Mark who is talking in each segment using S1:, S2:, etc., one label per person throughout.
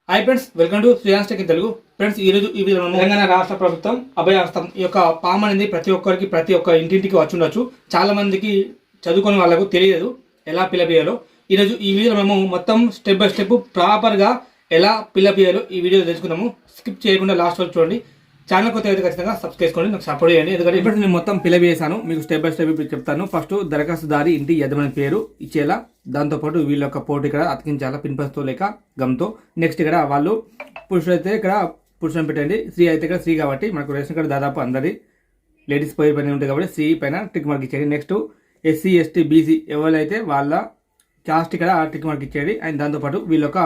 S1: Hi friends, welcome to Shreyans Tech Telugu. Friends, ఈ రోజు తెలంగాణ రాష్ట్ర ప్రభుత్వం అభయహస్తం ఈ యొక్క పామ్ అనేది ప్రతి ఒక్కరికి ప్రతి ఒక్క ఇంటింటికి వచ్చి ఉండొచ్చు. చాలా మందికి చదువుకునే వాళ్ళకు తెలియదు ఎలా ఫిలప్ చేయాలో. ఈరోజు ఈ వీడియోలో మేము మొత్తం స్టెప్ బై స్టెప్ ప్రాపర్గా ఎలా ఫిలప్ చేయాలో ఈ వీడియో తెలుసుకుందాము. స్కిప్ చేయకుండా లాస్ట్ వరకు చూడండి. ఛానల్ కొత్త అయితే ఖచ్చితంగా సబ్స్క్రైబ్ చేసుకోండి, నాకు సపోర్ట్ చేయండి. ఎందుకంటే ఇప్పుడు నేను మొత్తం ఫిలప్ చేశాను, మీకు స్టెప్ బై స్టెప్ ఇప్పుడు చెప్తాను. ఫస్ట్ దరఖాస్తుదారి ఇంటి యజమాని పేరు ఇచ్చేలా, దాంతోపాటు వీళ్ళ యొక్క పోటీ ఇక్కడ అతికించాలా పిన్పస్తో లేక గమ్తో. నెక్స్ట్ ఇక్కడ వాళ్ళు పురుషులు అయితే ఇక్కడ పురుషులను పెట్టండి, స్త్రీ అయితే ఇక్కడ స్త్రీ కాబట్టి మనకు రేషన్ కార్డు దాదాపు అందరి లేడీస్ పేరు పైన ఉంటుంది కాబట్టి స్త్రీ పైన టిక్ మార్క్ ఇచ్చేయండి. నెక్స్ట్ ఎస్సీ ఎస్టీ బీసీ ఎవరైతే వాళ్ళ కాస్ట్ ఇక్కడ టిక్ మార్క్ ఇచ్చేయండి. అండ్ దాంతోపాటు వీళ్ళ యొక్క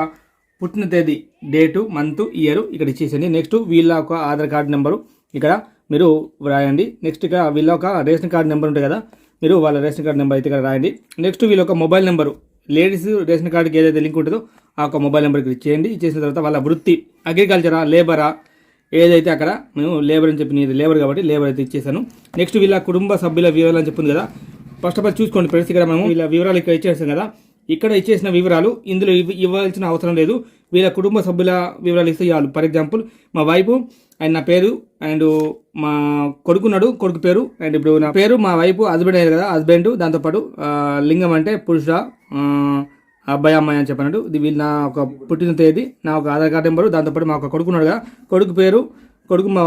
S1: పుట్టిన తేదీ, డేటు, మంత్, ఇయర్ ఇక్కడ ఇచ్చేసండి. నెక్స్ట్ వీళ్ళ ఒక ఆధార్ కార్డు నెంబరు ఇక్కడ మీరు రాయండి. నెక్స్ట్ ఇక్కడ వీళ్ళ ఒక రేషన్ కార్డు నెంబర్ ఉంటుంది కదా, మీరు వాళ్ళ రేషన్ కార్డు నెంబర్ అయితే ఇక్కడ రాయండి. నెక్స్ట్ వీళ్ళ ఒక మొబైల్ నెంబరు, లేడీస్ రేషన్ కార్డుకి ఏదైతే లింక్ ఉంటుందో ఆ ఒక మొబైల్ నెంబర్ ఇక్కడ ఇచ్చేయండి. ఇచ్చేసిన తర్వాత వాళ్ళ వృత్తి అగ్రికల్చరా లేబరా ఏదైతే అక్కడ మేము లేబర్ అని చెప్పి నీది లేబర్ కాబట్టి లేబర్ అయితే ఇచ్చేసాను. నెక్స్ట్ వీళ్ళ కుటుంబ సభ్యుల వివరాలు అని చెప్పింది కదా, ఫస్ట్ ఆఫ్ ఆల్ చూసుకోండి ఫ్రెండ్స్. ఇక్కడ మేము వీళ్ళ వివరాలు ఇక్కడ ఇచ్చేసాం కదా, ఇక్కడ ఇచ్చేసిన వివరాలు ఇందులో ఇవ్వాల్సిన అవసరం లేదు. వీళ్ళ కుటుంబ సభ్యుల వివరాలు ఇస్తే చాలు. ఫర్ ఎగ్జాంపుల్ మా వైఫ్ అండ్ నా పేరు అండ్ మా కొడుకున్నాడు, కొడుకు పేరు అండ్ ఇప్పుడు నా పేరు, మా వైఫ్ హస్బెండ్ అయ్యారు కదా హస్బెండ్, దాంతోపాటు లింగం అంటే పురుష, అబ్బాయి అమ్మాయి అని చెప్పినట్టు వీళ్ళు నా ఒక పుట్టిన తేదీ, నా ఒక ఆధార్ కార్డు నెంబరు, దాంతోపాటు మా ఒక కొడుకున్నాడు కదా కొడుకు పేరు, కొడుకు మా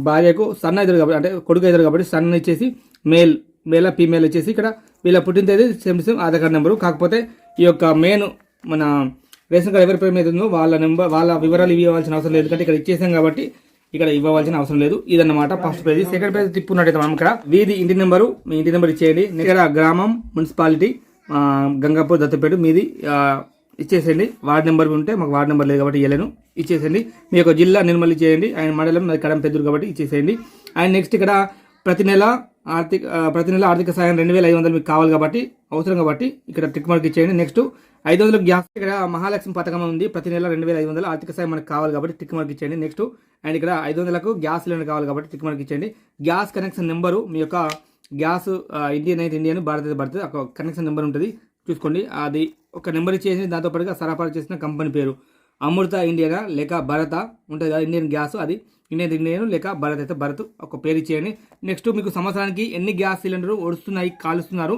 S1: భార్యకు సన్ అవుతారు కాబట్టి అంటే కొడుకు అవుతారు కాబట్టి సన్ ఇచ్చేసి మేల్ ఫీమేల్ వచ్చేసి ఇక్కడ వీళ్ళ పుట్టిన తేదీ సేమ్ ఆధార్ కార్డు నెంబరు. కాకపోతే ఈ యొక్క మెయిన్ మన రేషన్ కార్డు ఎవరి పేరు మీద ఉందో వాళ్ళ నెంబర్ వాళ్ళ వివరాలు ఇవ్వాల్సిన అవసరం లేదు, ఎందుకంటే ఇక్కడ ఇచ్చేసాం కాబట్టి ఇక్కడ ఇవ్వాల్సిన అవసరం లేదు. ఇదన్నమాట ఫస్ట్ పేజ్. సెకండ్ పేజ్ తిప్పున్నట్టయితే మనం ఇక్కడ వీధి ఇంటి నెంబరు, మీ ఇంటి నెంబర్ ఇచ్చేయండి. ఇక్కడ గ్రామం, మున్సిపాలిటీ గంగాపూర్, దత్తపేట మీది ఇచ్చేసేయండి. వార్డు నెంబర్ ఉంటే మాకు వార్డు నెంబర్ లేదు కాబట్టి ఇవ్వలేను, ఇచ్చేసేయండి. మీ యొక్క జిల్లా నిర్మల్ ఇచ్చేయండి. ఆయన మండలం కడం పెద్దూరు కాబట్టి ఇచ్చేసేయండి. అండ్ నెక్స్ట్ ఇక్కడ ప్రతి నెల ఆర్థిక సాయం 2500 మీకు కావాలి కాబట్టి అవసరం కాబట్టి ఇక్కడ టిక్ మార్క్ ఇచ్చేయండి. నెక్స్ట్ 500 గ్యాస్, ఇక్కడ మహాలక్ష్మి పథకం ఉంది, ప్రతి నెల 2500 ఆర్థిక సాయం మనకు కావాలి కాబట్టి టిక్ మార్క్ ఇచ్చేయండి. నెక్స్ట్ అండ్ ఇక్కడ 500కు గ్యాస్ సిలిండర్ కావాలి కాబట్టి టిక్ మార్క్ ఇచ్చేయండి. గ్యాస్ కనెక్షన్ నెంబరు, మీ యొక్క గ్యాస్ ఇండియన్ అయితే ఇండియన్, భారత్ అయితే భారత్, ఒక కనెక్షన్ నెంబర్ ఉంటుంది చూసుకోండి. అది ఒక నెంబర్ ఇచ్చేసి దాంతోపాటుగా సరఫరా చేసిన కంపెనీ పేరు అమృత ఇండియనా లేక భారత ఉంటుంది కదా, ఇండియన్ గ్యాస్ అది ఇండియన్ లేక భారత్ అయితే భారత్ ఒక పేరు ఇచ్చేయండి. నెక్స్ట్ మీకు సంవత్సరానికి ఎన్ని గ్యాస్ సిలిండర్ వస్తున్నాయి కాలుస్తున్నారు,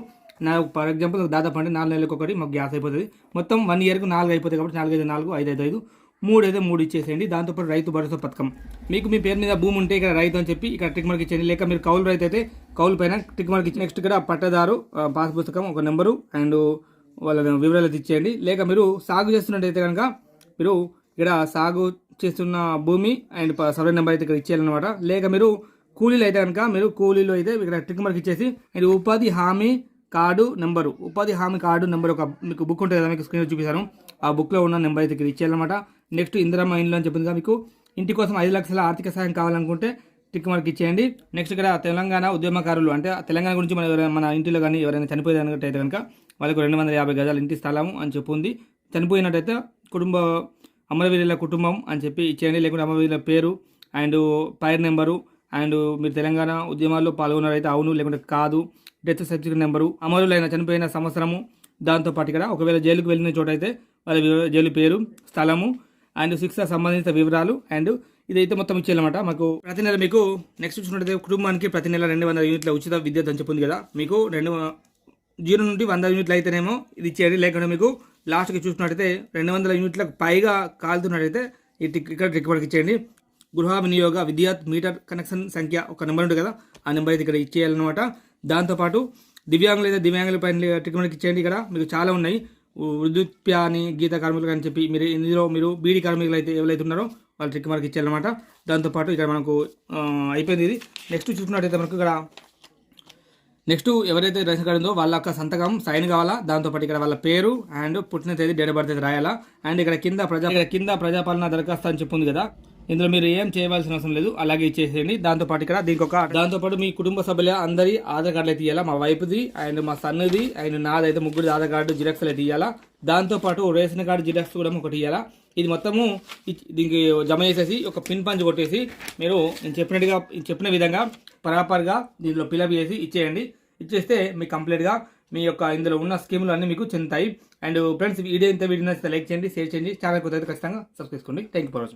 S1: నాకు ఫర్ ఎగ్జాంపుల్ దాదాపు అంటే 4 నెలలకు ఒకటి మాకు గ్యాస్ అయిపోతుంది. మొత్తం 1 ఇయర్కు 4 అయిపోతాయి కాబట్టి 4 5 4 5 5 5 3 అయితే 3 ఇచ్చేసేయండి. దాంతోపాటు రైతు భరోసా పథకం, మీకు మీ పేరు మీద భూమి ఉంటే ఇక్కడ రైతు అని చెప్పి ఇక్కడ టిక్ మార్క్ ఇచ్చేయండి. లేక మీరు కౌలు రైతు అయితే కౌలు పైన టిక్ మార్క్ ఇచ్చి నెక్స్ట్ ఇక్కడ పట్టదారు పాస్ పుస్తకం ఒక నెంబరు అండ్ వాళ్ళ వివరాలు అయితే ఇచ్చేయండి. లేక మీరు సాగు చేస్తున్నట్టయితే కనుక మీరు ఇక్కడ సాగు చేస్తున్న భూమి అండ్ సర్వే నెంబర్ అయితే ఇక్కడ ఇచ్చేయాలన్నమాట. లేక మీరు కూలీలు అయితే కనుక మీరు కూలీలు అయితే ఇక్కడ టిక్ మార్క్ ఇచ్చేసి మీరు ఉపాధి హామీ కార్డు నెంబరు, ఉపాధి హామీ కార్డు నెంబర్ ఒక మీకు బుక్ ఉంటుంది కదా, మీకు స్క్రీన్ చూపిస్తాను, ఆ బుక్లో ఉన్న నెంబర్ అయితే ఇక్కడ ఇచ్చేయాలన్నమాట. నెక్స్ట్ ఇందిరమ్మ ఇండ్లు అని చెప్పింది కదా, మీకు ఇంటి కోసం 5 లక్షల ఆర్థిక సాయం కావాలనుకుంటే టిక్ మార్క్ ఇచ్చేయండి. నెక్స్ట్ ఇక్కడ తెలంగాణ ఉద్యమకారులు అంటే తెలంగాణ గురించి మన ఇంటిలో కానీ ఎవరైనా చనిపోయినట్టయితే కనుక వాళ్ళకు 250 గజాల ఇంటి స్థలము అని చెప్పి ఉంది. చనిపోయినట్టయితే కుటుంబ అమరవీరుల కుటుంబం అని చెప్పి ఇచ్చేయండి. లేకుంటే అమరవీరుల పేరు అండ్ పైర్ నెంబరు అండ్ మీరు తెలంగాణ ఉద్యమాల్లో పాల్గొన్నారైతే అవును లేకుంటే కాదు, డెత్ సర్టిఫికేట్ నెంబరు, అమరులైన చనిపోయిన సంవత్సరము, దాంతోపాటు ఇక్కడ ఒకవేళ జైలుకు వెళ్ళిన చోట అయితే వాళ్ళ జైలు పేరు, స్థలము అండ్ శిక్ష సంబంధిత వివరాలు అండ్ ఇదైతే మొత్తం ఇచ్చేయాలన్నమాట. మాకు ప్రతి నెల మీకు నెక్స్ట్ చూసినట్టయితే కుటుంబానికి ప్రతి నెల 200 యూనిట్ల ఉచిత విద్యుత్ అని చెప్పింది కదా, మీకు 0 నుండి 100 యూనిట్లు అయితేనేమో ఇది ఇచ్చేయండి. లేకుంటే మీకు లాస్ట్కి చూసినట్టయితే 200 యూనిట్లకు పైగా కాలుతున్నట్టయితే ఇక్కడ టిక్ మార్క్ ఇచ్చేయండి. గృహ వినియోగ విద్యుత్ మీటర్ కనెక్షన్ సంఖ్య ఒక నెంబర్ ఉంటుంది కదా, ఆ నెంబర్ అయితే ఇక్కడ ఇచ్చేయాలన్నమాట. దాంతోపాటు దివ్యాంగులు అయితే దివ్యాంగుల పైన టిక్ మార్క్ ఇచ్చేయండి. ఇక్కడ మీకు చాలా ఉన్నాయి, వృద్ధుప్యాని, గీత కార్మికులు అని చెప్పి మీరు ఇందులో మీరు బీడీ కార్మికులు అయితే ఎవరైతే ఉన్నారో వాళ్ళు టిక్ మార్క్ ఇచ్చేయాలన్నమాట. దాంతోపాటు ఇక్కడ మనకు అయిపోయింది ఇది. నెక్స్ట్ చూసుకున్నట్టయితే మనకు ఇక్కడ నెక్స్ట్ ఎవరైతే రేషన్ కార్డు ఉందో వాళ్ళ యొక్క సంతకం సైన్ కావాలా, దాంతోపాటు ఇక్కడ వాళ్ళ పేరు అండ్ పుట్టిన తేదీ డేట్ ఆఫ్ బర్త్ అయితే రాయాలా. అండ్ ఇక్కడ కింద ప్రజాపాలన దరఖాస్తు అని చెప్పింది కదా, ఇందులో మీరు ఏం చేయవలసిన అవసరం లేదు, అలాగే ఇచ్చేసేయండి. దాంతోపాటు ఇక్కడ దాంతోపాటు మీ కుటుంబ సభ్యుల అందరి ఆధార్ కార్డులు అయితే ఇవ్వాలా, మా వైఫ్ది అండ్ మా సన్నుది అండ్ నాది అయితే 3 ఆధార్ కార్డు జిరాక్స్లు అయితే ఇవ్వాలా. దాంతోపాటు రేషన్ కార్డు జిరాక్స్ కూడా ఒకటి ఇవ్వాలా. ఇది మొత్తము దీనికి జమ చేసేసి ఒక పిన్ పంచ్ కొట్టేసి మీరు నేను చెప్పిన విధంగా ప్రాపర్గా దీనిలో ఫిలప్ చేసి ఇచ్చేయండి. ఇచ్చేస్తే మీకు కంప్లీట్గా మీ యొక్క ఇందులో ఉన్న స్కీములు అన్నీ మీకు చెందుతాయి. అండ్ ఫ్రెండ్స్ వీడియో నచ్చితే లైక్ చేయండి, షేర్ చేయండి, ఛానల్ కొత్త ఖచ్చితంగా సబ్స్క్రైబ్ చేసుకోండి. Thank you for watching.